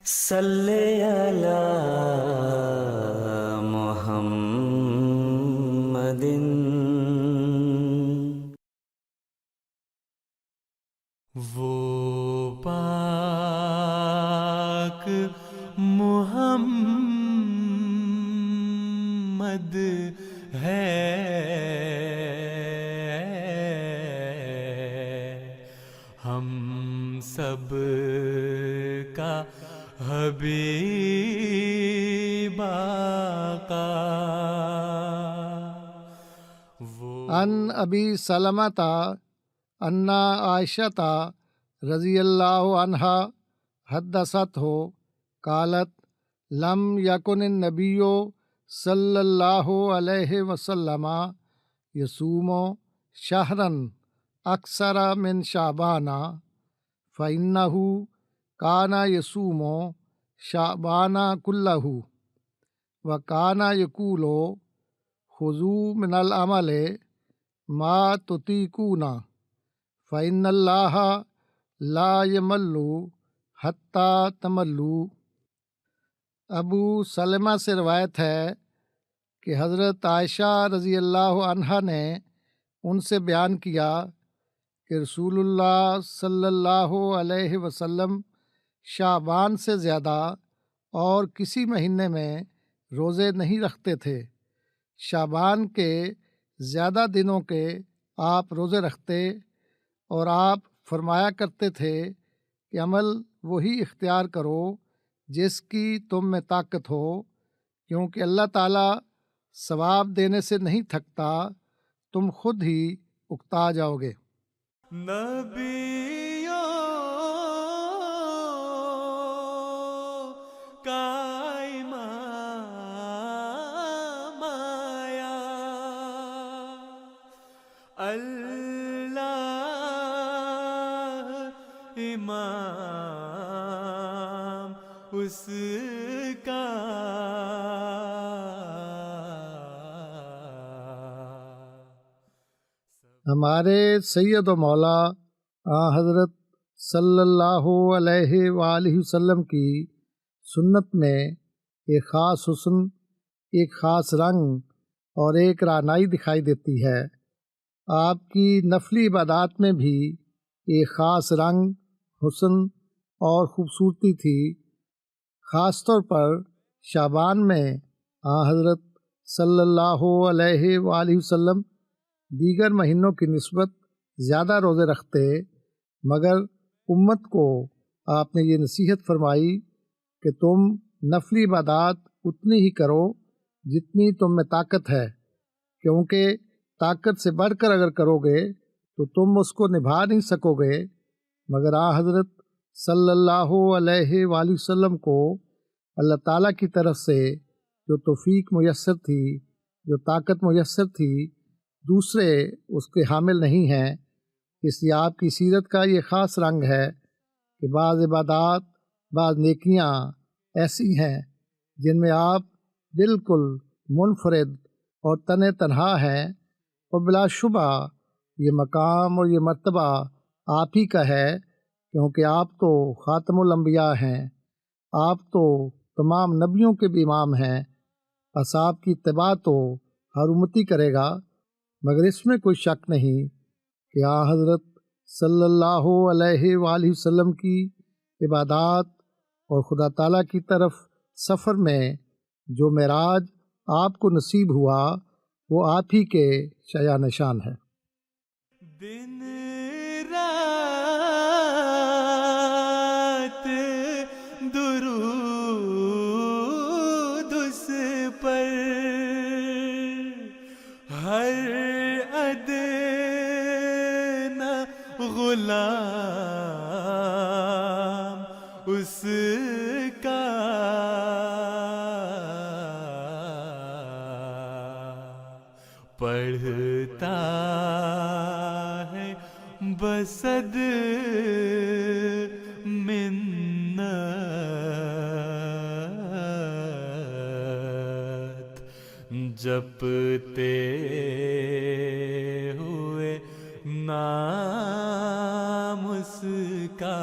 صلی علی محمد وہ پاک محمد ہے ہم سب کا حبیب آقا. ان ابی سلمۃ ان عائشۃ رضی اللہ عنہا حدثت ہو قالت لم یکن النبی صلی اللہ علیہ وسلم یصوم شہرا اکثر من شعبان فإنہ کان یصوم شعبان کلہ وکان یقول خذوا من العمل ما تطیقون فإن اللہ لا یمل حتی تملوا. ابو سلمہ سے روایت ہے کہ حضرت عائشہ رضی اللہ عنہا نے ان سے بیان کیا کہ رسول اللہ صلی اللہ علیہ وسلم شعبان سے زیادہ اور کسی مہینے میں روزے نہیں رکھتے تھے. شعبان کے زیادہ دنوں کے آپ روزے رکھتے اور آپ فرمایا کرتے تھے کہ عمل وہی اختیار کرو جس کی تم میں طاقت ہو، کیونکہ اللہ تعالیٰ ثواب دینے سے نہیں تھکتا، تم خود ہی اکتا جاؤ گے. نبیوں کا امام آیا، اللہ امام اس کا. ہمارے سید و مولا حضرت صلی اللہ علیہ وآلہ وسلم کی سنت میں ایک خاص حسن، ایک خاص رنگ اور ایک رعنائی دکھائی دیتی ہے. آپ کی نفلی عبادات میں بھی ایک خاص رنگ، حسن اور خوبصورتی تھی. خاص طور پر شعبان میں حضرت صلی اللہ علیہ وآلہ وسلم دیگر مہینوں کی نسبت زیادہ روزے رکھتے، مگر امت کو آپ نے یہ نصیحت فرمائی کہ تم نفلی عبادات اتنی ہی کرو جتنی تم میں طاقت ہے، کیونکہ طاقت سے بڑھ کر اگر کرو گے تو تم اس کو نبھا نہیں سکو گے. مگر حضرت صلی اللہ علیہ وآلہ وسلم کو اللہ تعالیٰ کی طرف سے جو توفیق میسر تھی، جو طاقت میسر تھی، دوسرے اس کے حامل نہیں ہیں. اس لیے آپ کی سیرت کا یہ خاص رنگ ہے کہ بعض عبادات، بعض نیکیاں ایسی ہیں جن میں آپ بالکل منفرد اور تنہا ہیں، اور بلا شبہ یہ مقام اور یہ مرتبہ آپ ہی کا ہے، کیونکہ آپ تو خاتم الانبیاء ہیں، آپ تو تمام نبیوں کے بھی امام ہیں. بس آپ کی اتباع تو ہر امتی کرے گا. مگر اس میں کوئی شک نہیں کہ حضرت صلی اللہ علیہ وآلہ وسلم کی عبادات اور خدا تعالیٰ کی طرف سفر میں جو معراج آپ کو نصیب ہوا وہ آپ ہی کے شایان نشان ہے. دن رات درود اس پر، ہر ادنا غلام اس کا. پڑھتا ہے بصد منت، جپتے ہوئے نام اس کا.